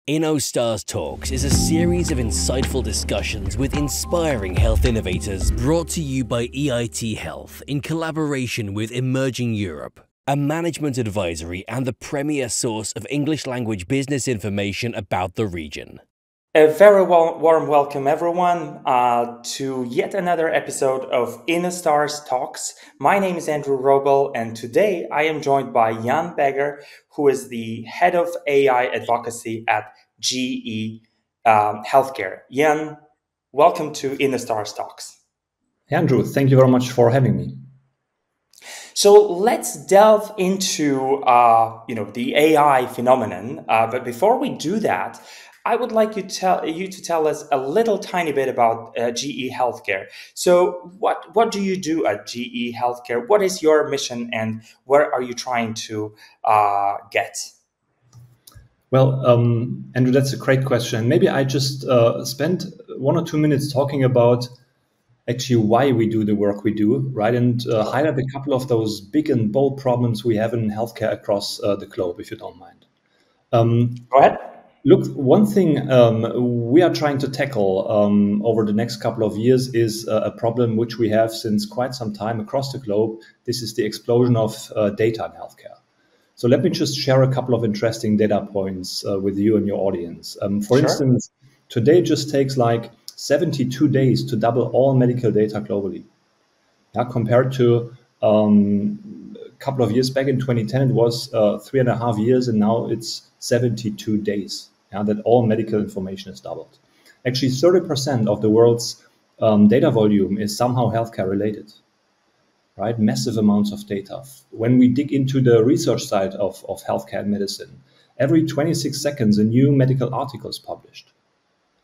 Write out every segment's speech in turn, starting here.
InnoStars Talks is a series of insightful discussions with inspiring health innovators brought to you by EIT Health in collaboration with Emerging Europe, a management advisory and the premier source of English language business information about the region. A very warm welcome, everyone, to yet another episode of InnoStars Talks. My name is Andrew Robel, and today I am joined by Jan Begger, who is the head of AI advocacy at GE HealthCare. Jan, welcome to InnoStars Talks. Andrew, thank you very much for having me. So let's delve into the AI phenomenon. But before we do that, I would like you to tell us a little tiny bit about GE HealthCare. So what do you do at GE HealthCare? What is your mission and where are you trying to get? Well, Andrew, that's a great question. Maybe I just spent 1 or 2 minutes talking about actually why we do the work we do, right? And highlight a couple of those big and bold problems we have in healthcare across the globe, if you don't mind. Go ahead. Look, one thing we are trying to tackle over the next couple of years is a problem which we have since quite some time across the globe. This is the explosion of data in healthcare. So let me just share a couple of interesting data points with you and your audience. For instance, today it just takes like 72 days to double all medical data globally. Compared to a couple of years back in 2010, it was 3.5 years, and now it's 72 days. That all medical information is doubled. Actually, 30% of the world's data volume is somehow healthcare related, right? Massive amounts of data. When we dig into the research side of healthcare and medicine, every 26 seconds, a new medical article is published.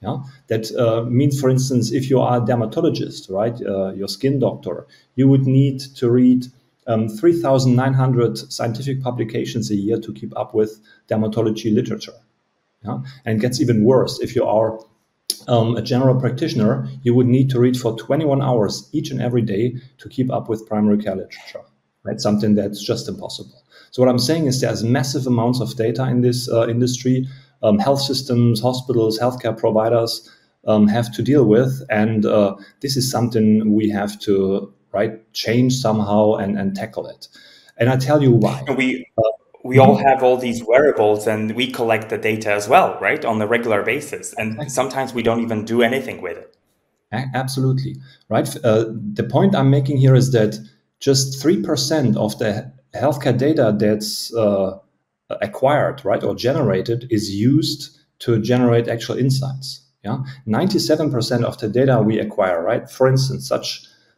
That means, for instance, if you are a dermatologist, right, your skin doctor, you would need to read 3,900 scientific publications a year to keep up with dermatology literature. And it gets even worse. If you are a general practitioner, you would need to read for 21 hours each and every day to keep up with primary care literature, right? Something that's just impossible. So what I'm saying is there's massive amounts of data in this industry. Health systems, hospitals, healthcare providers have to deal with. And this is something we have to change somehow and tackle it. And I tell you why. We all have all these wearables and we collect the data as well, right, on a regular basis. And sometimes we don't even do anything with it. Absolutely, right? The point I'm making here is that just 3% of the healthcare data that's acquired, right, or generated is used to generate actual insights. 97% of the data we acquire, right, for instance,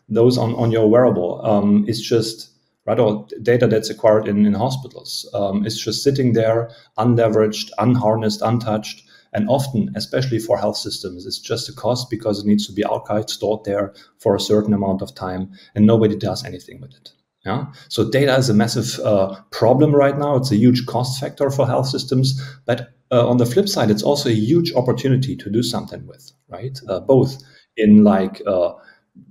those on your wearable is just or data that's acquired in hospitals. It's just sitting there, unleveraged, unharnessed, untouched, and often, especially for health systems, it's just a cost because it needs to be archived, stored there for a certain amount of time, and nobody does anything with it. So data is a massive problem right now. It's a huge cost factor for health systems, but on the flip side, it's also a huge opportunity to do something with, right? Both in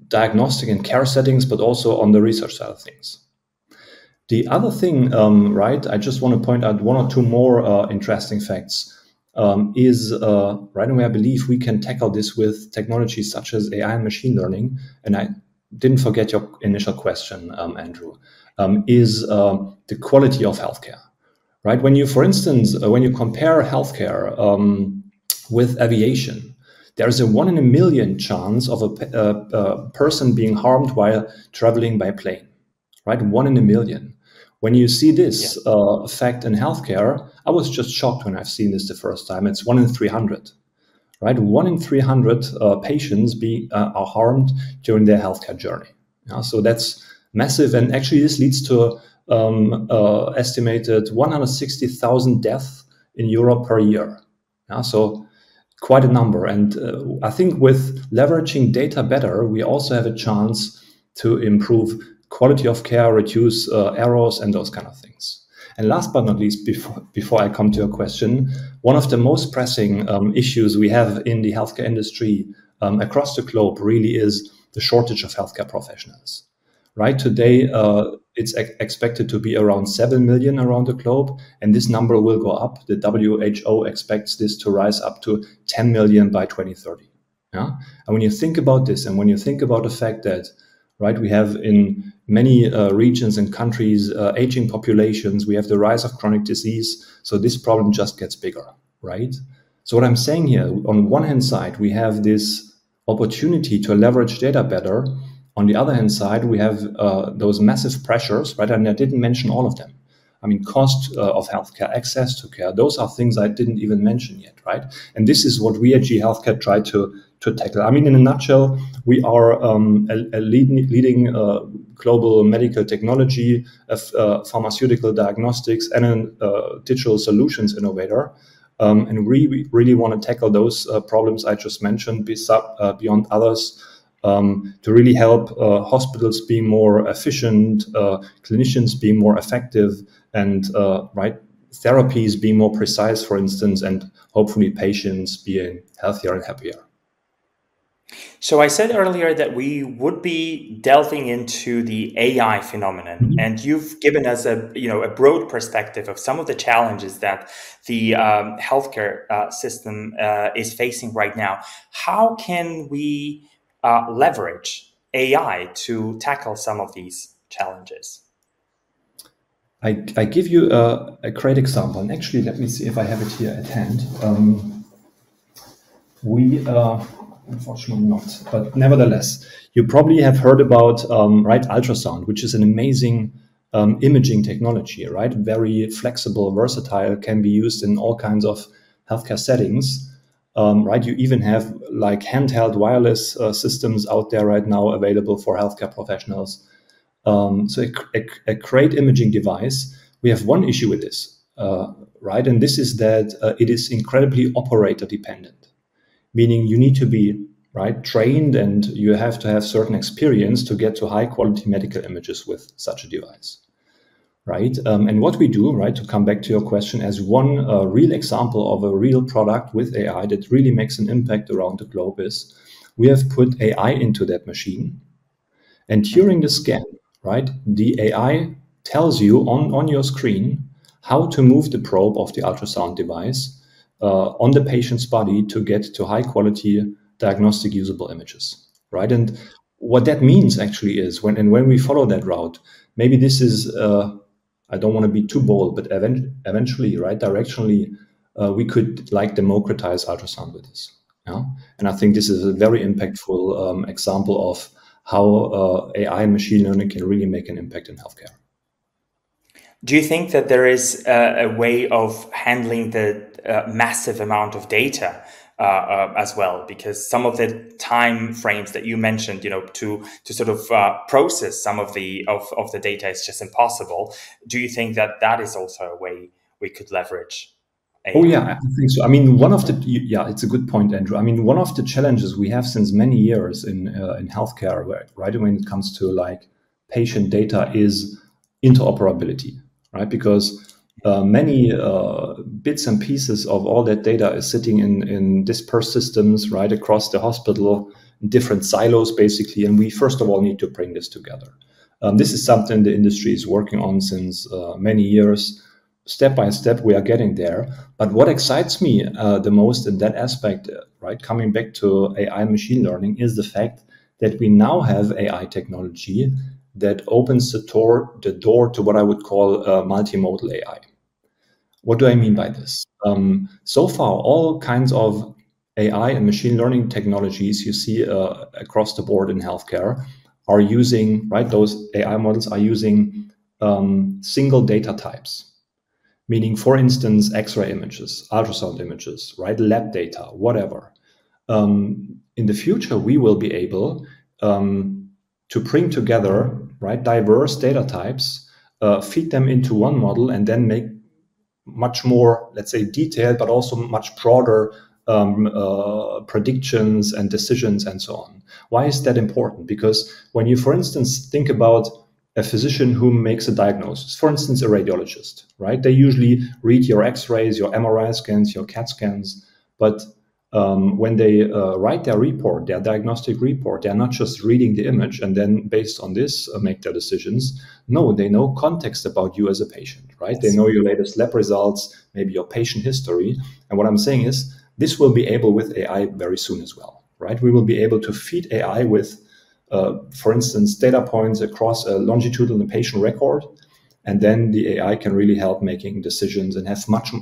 diagnostic and care settings, but also on the research side of things. The other thing, I just want to point out 1 or 2 more interesting facts is, and where I believe we can tackle this with technologies such as AI and machine learning. And I didn't forget your initial question, Andrew, is the quality of healthcare, right? When you, for instance, when you compare healthcare with aviation, there's a 1 in a million chance of a person being harmed while traveling by plane, right? 1 in a million. When you see this fact in healthcare, I was just shocked when I've seen this the first time. It's 1 in 300, right? 1 in 300 patients are harmed during their healthcare journey. So that's massive. And actually, this leads to estimated 160,000 deaths in Europe per year. So quite a number. And I think with leveraging data better, we also have a chance to improve quality of care, reduce errors, and those kind of things. And last but not least, before I come to your question, one of the most pressing issues we have in the healthcare industry across the globe really is the shortage of healthcare professionals. Right today, it's expected to be around 7 million around the globe, and this number will go up. The WHO expects this to rise up to 10 million by 2030. Yeah? And when you think about this, and when you think about the fact that, right, we have in many regions and countries aging populations, we have the rise of chronic disease, so this problem just gets bigger, right? So what I'm saying here, on one hand side, we have this opportunity to leverage data better. On the other hand side, we have those massive pressures, right? And I didn't mention all of them. I mean, cost of healthcare, access to care, those are things I didn't even mention yet, right? And this is what we at HealthCare try to tackle. I mean, in a nutshell, we are a leading global medical technology, pharmaceutical diagnostics, and a digital solutions innovator. And we really want to tackle those problems I just mentioned beyond others, to really help hospitals be more efficient, clinicians be more effective, and therapies being more precise, for instance, and hopefully patients being healthier and happier. So I said earlier that we would be delving into the AI phenomenon, and you've given us a broad perspective of some of the challenges that the healthcare system is facing right now. How can we leverage AI to tackle some of these challenges? I give you a great example, and actually, let me see if I have it here at hand. Unfortunately not, but nevertheless, you probably have heard about ultrasound, which is an amazing imaging technology, right? Very flexible, versatile, can be used in all kinds of healthcare settings, right? You even have like handheld wireless systems out there right now available for healthcare professionals. So a great imaging device. We have one issue with this, right? And this is that it is incredibly operator dependent. Meaning you need to be trained, and you have to have certain experience to get to high quality medical images with such a device, right? And what we do, right, to come back to your question, as one real example of a real product with AI that really makes an impact around the globe is we have put AI into that machine, and during the scan, right, the AI tells you on your screen how to move the probe of the ultrasound device on the patient's body to get to high quality diagnostic usable images, right? And what that means actually is when we follow that route, maybe this is, I don't want to be too bold, but eventually, right, directionally, we could democratize ultrasound with this. Yeah? And I think this is a very impactful example of how AI and machine learning can really make an impact in healthcare. Do you think that there is a way of handling the massive amount of data as well? Because some of the time frames that you mentioned, to sort of process some of the data is just impossible. Do you think that is also a way we could leverage AI? Oh yeah, I think so. I mean, it's a good point, Andrew. I mean, one of the challenges we have since many years in healthcare, right, when it comes to patient data, is interoperability. Right, because many bits and pieces of all that data is sitting in dispersed systems, right, across the hospital, in different silos, basically. And we first of all need to bring this together. This is something the industry is working on since many years. Step by step, we are getting there. But what excites me the most in that aspect, right, coming back to AI and machine learning, is the fact that we now have AI technology that opens the door to what I would call multimodal AI. What do I mean by this? So far, all kinds of AI and machine learning technologies you see across the board in healthcare are using, right, those AI models are using single data types, meaning, for instance, X-ray images, ultrasound images, right, lab data, whatever. In the future, we will be able to bring together, right, diverse data types, feed them into one model, and then make much more, let's say, detailed, but also much broader predictions and decisions and so on. Why is that important? Because when you, for instance, think about a physician who makes a diagnosis, for instance, a radiologist, right? They usually read your X-rays, your MRI scans, your CAT scans, but when they write their report, their diagnostic report, they're not just reading the image and then based on this make their decisions. No, they know context about you as a patient, right? They know your latest lab results, maybe your patient history. And what I'm saying is this will be able with AI very soon as well, right? We will be able to feed AI with, for instance, data points across a longitudinal patient record. And then the AI can really help making decisions and has much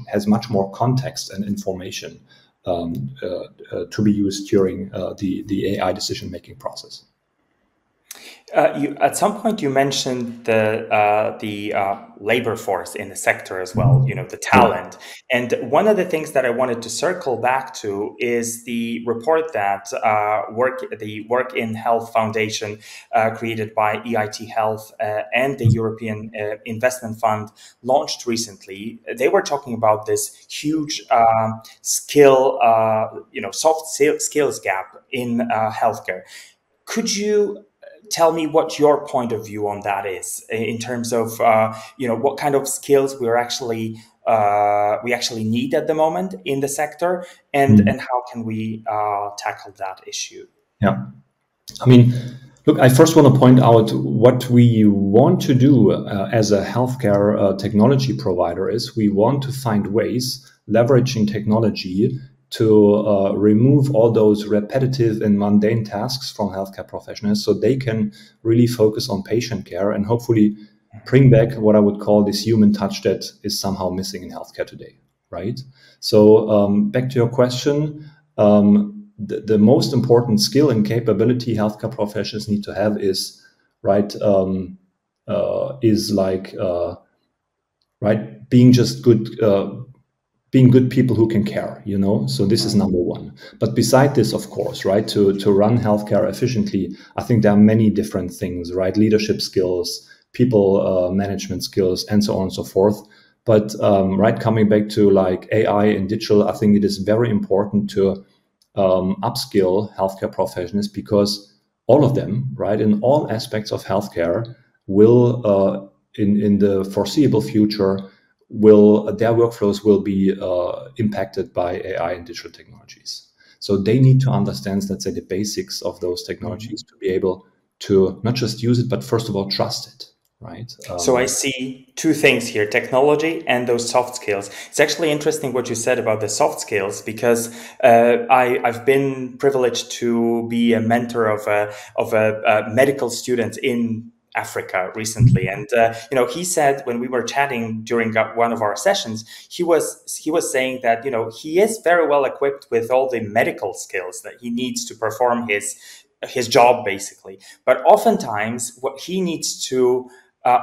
more context and information to be used during the AI decision-making process. At some point, you mentioned the labor force in the sector as well. The talent. And one of the things that I wanted to circle back to is the report that the Work in Health Foundation, created by EIT Health and the European Investment Fund, launched recently. They were talking about this huge soft skills gap in healthcare. Could you tell me what your point of view on that is in terms of what kind of skills we actually need at the moment in the sector, and how can we tackle that issue? Yeah, I mean, look, I first want to point out what we want to do as a healthcare technology provider is we want to find ways leveraging technology to remove all those repetitive and mundane tasks from healthcare professionals so they can really focus on patient care and hopefully bring back what I would call this human touch that is somehow missing in healthcare today, right? So back to your question, the most important skill and capability healthcare professionals need to have is, right, being just good, being good people who can care, so this is number one. But beside this, of course, right, to run healthcare efficiently, I think there are many different things, right? Leadership skills, people management skills, and so on and so forth. But right, coming back to like AI and digital, I think it is very important to upskill healthcare professionals, because all of them, right, in all aspects of healthcare will, in the foreseeable future, their workflows will be impacted by AI and digital technologies. So they need to understand, let's say, the basics of those technologies to be able to not just use it, but first of all, trust it, right? So I see two things here: technology and those soft skills. It's actually interesting what you said about the soft skills, because I've been privileged to be a mentor of a medical student in Africa recently, and he said, when we were chatting during one of our sessions, he was saying that he is very well equipped with all the medical skills that he needs to perform his job, basically. But oftentimes, what he needs to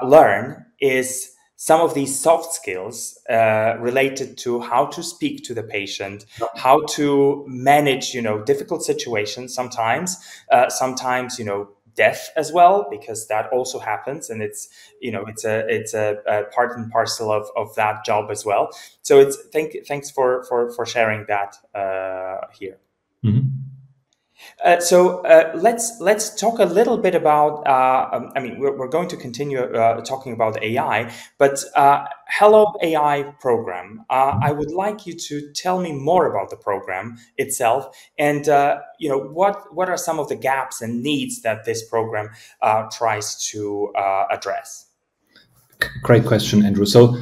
learn is some of these soft skills related to how to speak to the patient, how to manage difficult situations. Sometimes death as well, because that also happens, and it's a part and parcel of that job as well. So thanks for sharing that here. Mm-hmm. So let's talk a little bit about. We're going to continue talking about AI, but Hello AI program. I would like you to tell me more about the program itself, and what are some of the gaps and needs that this program tries to address. Great question, Andrew. So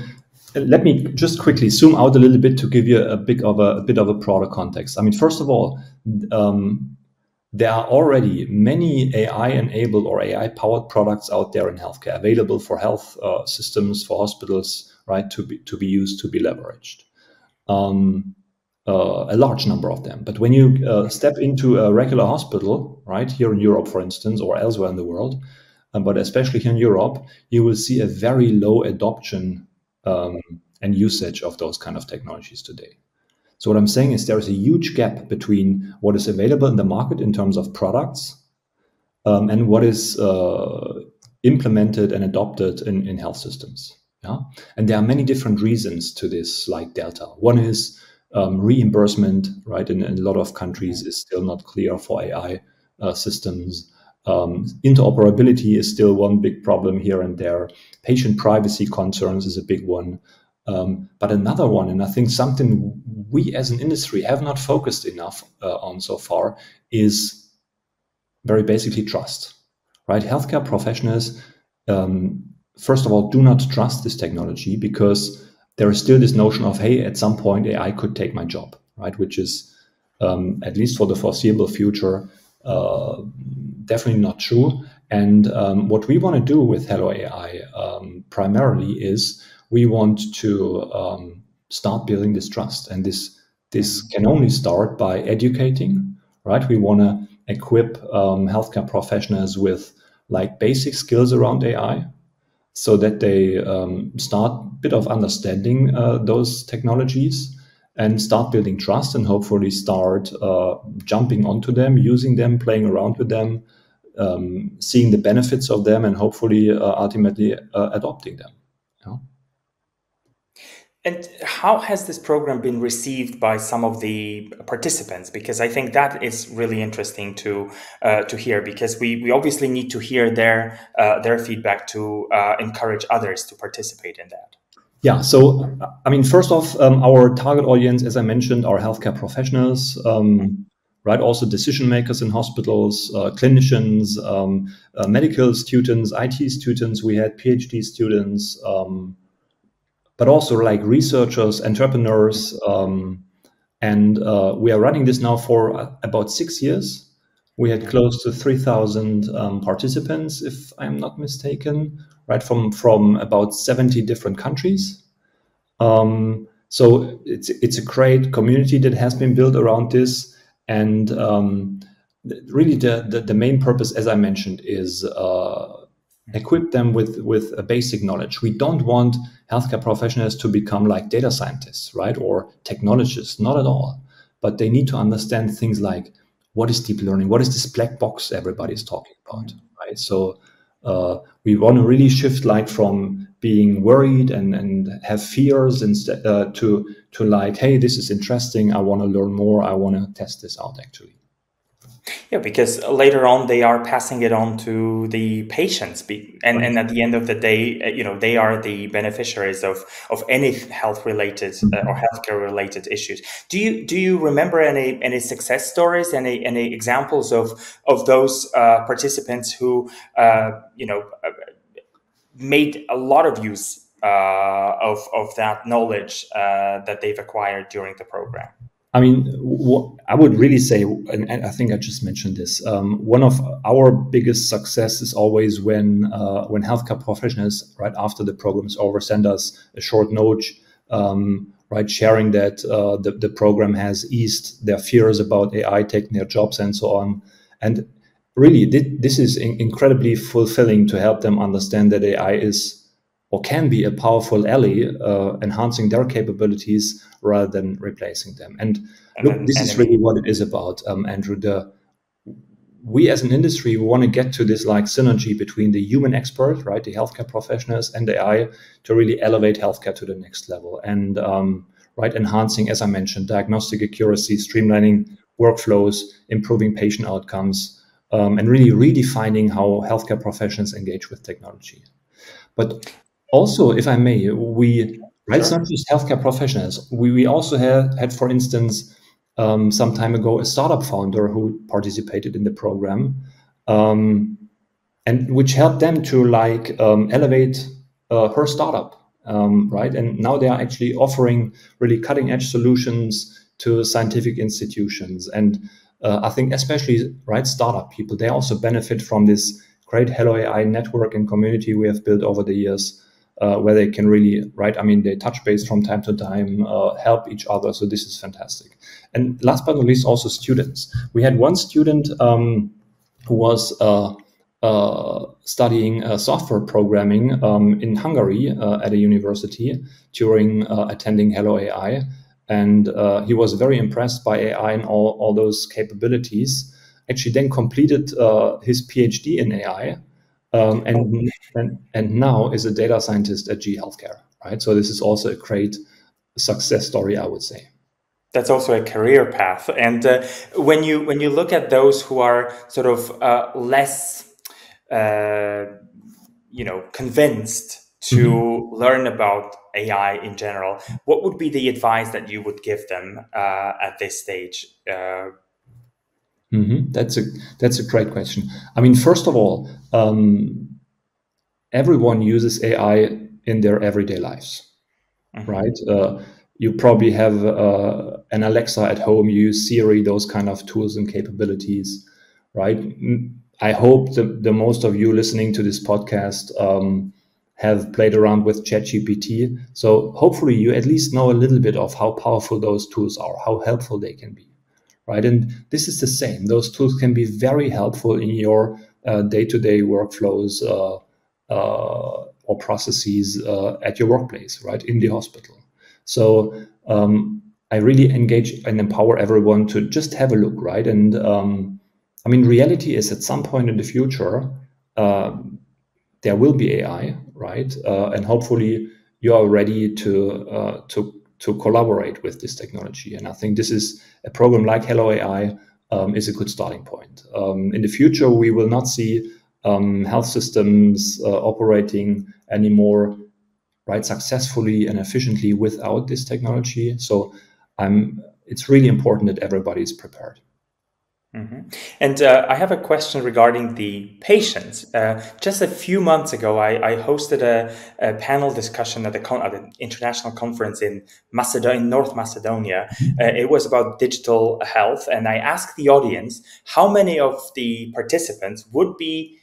let me just quickly zoom out a little bit to give you a bit of a broader context. I mean, first of all, there are already many AI-enabled or AI-powered products out there in healthcare available for health systems, for hospitals, right, to be used, to be leveraged. A large number of them. But when you step into a regular hospital, right, here in Europe, for instance, or elsewhere in the world, but especially here in Europe, you will see a very low adoption and usage of those kind of technologies today. So what I'm saying is there is a huge gap between what is available in the market in terms of products and what is implemented and adopted in health systems. Yeah? And there are many different reasons to this, like delta. One is reimbursement, right? In a lot of countries is still not clear for AI systems. Interoperability is still one big problem here and there. Patient privacy concerns is a big one. But another one, and I think something we as an industry have not focused enough on so far, is very basically trust, right? Healthcare professionals, first of all, do not trust this technology because there is still this notion of, hey, at some point AI could take my job, right? Which is, at least for the foreseeable future, definitely not true. And what we want to do with Hello AI primarily is we want to start building this trust, and this can only start by educating, right? We want to equip healthcare professionals with like basic skills around AI, so that they start a bit of understanding those technologies and start building trust, and hopefully start jumping onto them, using them, playing around with them, seeing the benefits of them, and hopefully ultimately adopting them. Yeah. And how has this program been received by some of the participants? Because I think that is really interesting to hear, because we obviously need to hear their feedback to encourage others to participate in that. Yeah, so I mean, first off, our target audience, as I mentioned, are healthcare professionals, right? Also decision makers in hospitals, clinicians, medical students, IT students. We had PhD students, but also like researchers, entrepreneurs, and we are running this now for about 6 years. We had close to 3,000 participants, if I'm not mistaken, right, from about 70 different countries. So it's a great community that has been built around this, and really the main purpose, as I mentioned, is equip them with a basic knowledge. We don't want healthcare professionals to become like data scientists, right, or technologists, not at all. But they need to understand things like, what is deep learning? What is this black box everybody's talking about, right? So we want to really shift like from being worried and have fears instead to like, hey, this is interesting. I want to learn more. I want to test this out actually. Yeah, because later on they are passing it on to the patients, and at the end of the day, they are the beneficiaries of any health related or healthcare related issues. Do you remember any success stories, any examples of those participants who made a lot of use of that knowledge that they've acquired during the program? I mean, I would really say, and I think I just mentioned this, one of our biggest success is always when healthcare professionals, right after the program is over, send us a short note, right, sharing that the program has eased their fears about AI taking their jobs and so on. And really, this is incredibly fulfilling to help them understand that AI is or can be a powerful ally, enhancing their capabilities rather than replacing them. And look, this is really what it is about, Andrew. We as an industry want to get to this like synergy between the human expert, right, the healthcare professionals, and AI to really elevate healthcare to the next level. And right, enhancing, as I mentioned, diagnostic accuracy, streamlining workflows, improving patient outcomes, and really redefining how healthcare professionals engage with technology. But also, if I may, right, sure. It's not just healthcare professionals. We also had, for instance, some time ago, a startup founder who participated in the program, and which helped them to like elevate her startup, right? And now they are actually offering really cutting edge solutions to scientific institutions. And I think especially, right, startup people, they also benefit from this great Hello AI network and community we have built over the years, where they can really, right, I mean, they touch base from time to time, help each other. So this is fantastic. And last but not least, also students. We had one student who was studying software programming in Hungary at a university during attending Hello AI. And he was very impressed by AI and all those capabilities. Actually then completed his PhD in AI. And now is a data scientist at HealthCare, right? So this is also a great success story, I would say. That's also a career path. And when you look at those who are sort of less, convinced to learn about AI in general, what would be the advice that you would give them at this stage? That's a great question. I mean, first of all, everyone uses AI in their everyday lives, right? You probably have an Alexa at home, you use Siri, those kind of tools and capabilities, right? I hope the most of you listening to this podcast have played around with ChatGPT. So hopefully you at least know a little bit of how powerful those tools are, how helpful they can be, right? And this is the same. Those tools can be very helpful in your day-to-day workflows or processes at your workplace, right, in the hospital. So I really engage and empower everyone to just have a look, right? And I mean, reality is at some point in the future, there will be AI, right? And hopefully you are ready to collaborate with this technology. And I think this is a program like Hello AI is a good starting point. In the future, we will not see health systems operating anymore, right, successfully and efficiently without this technology. So it's really important that everybody is prepared. And I have a question regarding the patients. Just a few months ago, I hosted a panel discussion at an international conference in North Macedonia. It was about digital health, and I asked the audience how many of the participants would be,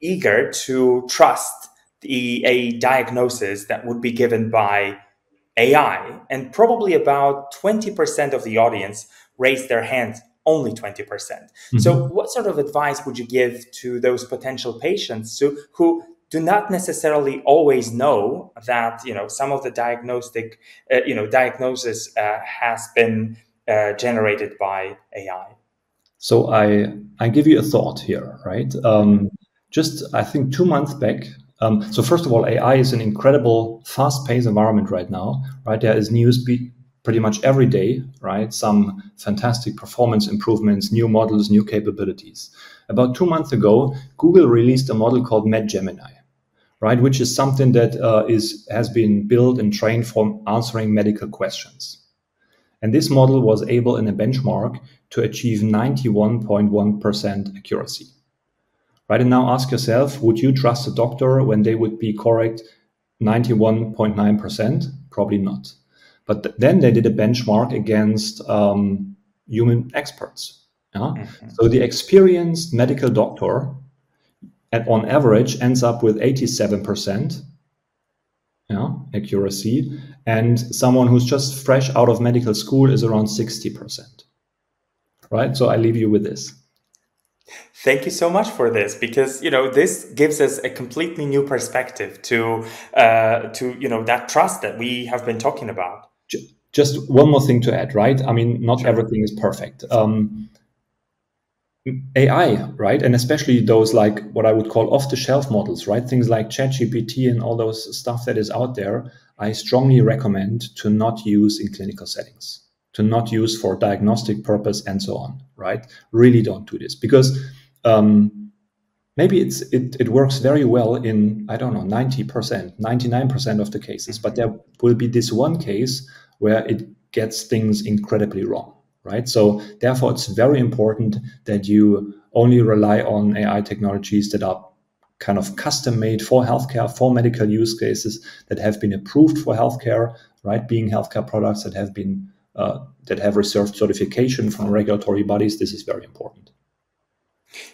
eager to trust a diagnosis that would be given by AI, and probably about 20% of the audience raised their hands. Only 20%. So what sort of advice would you give to those potential patients who do not necessarily always know that, some of the diagnosis has been generated by AI? So I give you a thought here, right? Just, I think 2 months back. So first of all, AI is an incredible fast-paced environment right now, right? There is news pretty much every day, right? Some fantastic performance improvements, new models, new capabilities. About 2 months ago, Google released a model called MedGemini, right? Which is something that has been built and trained for answering medical questions. And this model was able in a benchmark to achieve 91.1% accuracy, right? And now ask yourself, would you trust a doctor when they would be correct 91.9%? Probably not. But then they did a benchmark against human experts. Yeah? So the experienced medical doctor, on average, ends up with 87% accuracy, and someone who's just fresh out of medical school is around 60%. Right? So I leave you with this. Thank you so much for this, because this gives us a completely new perspective to that trust that we have been talking about. Just one more thing to add, right? I mean, not everything is perfect. AI, right? And especially those like what I would call off-the-shelf models, right? Things like ChatGPT and all those stuff that is out there, I strongly recommend to not use in clinical settings, to not use for diagnostic purpose and so on, right? Really don't do this, because maybe it works very well in, I don't know, 90%, 99% of the cases, but there will be this one case where it gets things incredibly wrong, right? So therefore, it's very important that you only rely on AI technologies that are kind of custom made for healthcare, for medical use cases, that have been approved for healthcare, right? Being healthcare products that have been that have reserved certification from regulatory bodies. This is very important.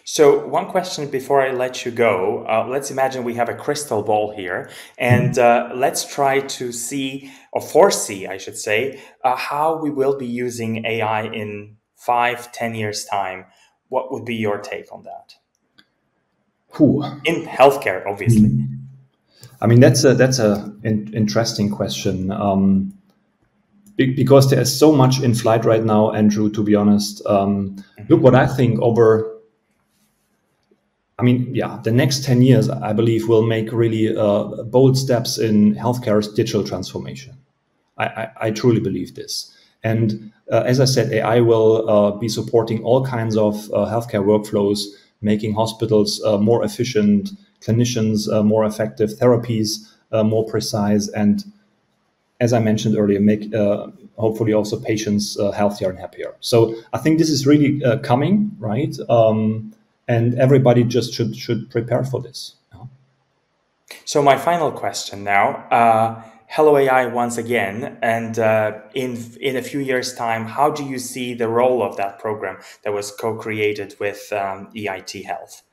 So one question before I let you go, let's imagine we have a crystal ball here, and let's try to see, or foresee, I should say, how we will be using AI in 5-10 years' time. What would be your take on that? In healthcare, obviously. I mean, that's an interesting question. Because there is so much in flight right now, Andrew, to be honest. Look, what I think the next 10 years, I believe, will make really bold steps in healthcare's digital transformation. I truly believe this. And as I said, AI will be supporting all kinds of healthcare workflows, making hospitals more efficient, clinicians more effective, therapies more precise, and as I mentioned earlier, make hopefully also patients healthier and happier. So I think this is really coming, right? And everybody just should prepare for this. So my final question now, hello AI once again, and in a few years' time, how do you see the role of that program that was co-created with EIT Health?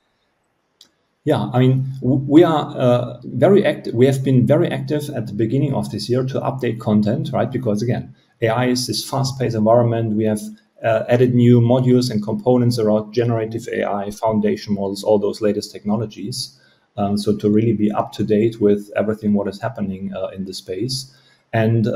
Yeah, I mean, we are very active. We have been very active at the beginning of this year to update content, right? Because again, AI is this fast-paced environment. We have added new modules and components around generative AI, foundation models, all those latest technologies. So to really be up to date with everything what is happening in the space. And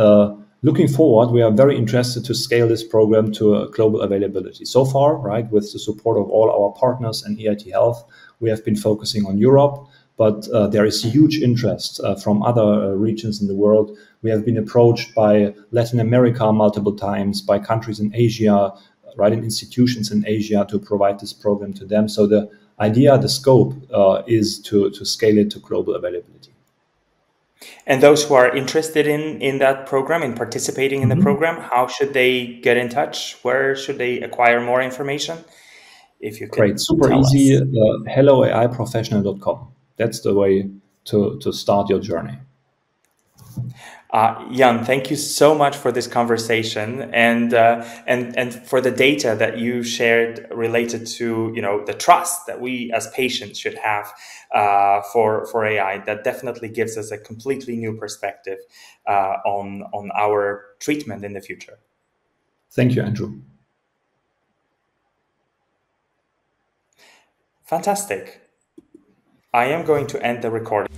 looking forward, we are very interested to scale this program to a global availability. So far, right, with the support of all our partners and EIT Health, we have been focusing on Europe, but there is huge interest from other regions in the world. We have been approached by Latin America multiple times, by countries in Asia, right, and institutions in Asia to provide this program to them. So the idea, the scope is to scale it to global availability. And those who are interested in that program, in participating in the program, how should they get in touch? Where should they acquire more information? If you could Great, super easy, helloaiprofessional.com. That's the way to start your journey. Jan, thank you so much for this conversation and for the data that you shared related to the trust that we as patients should have for AI. That definitely gives us a completely new perspective on our treatment in the future. Thank you, Andrew. Fantastic. I am going to end the recording.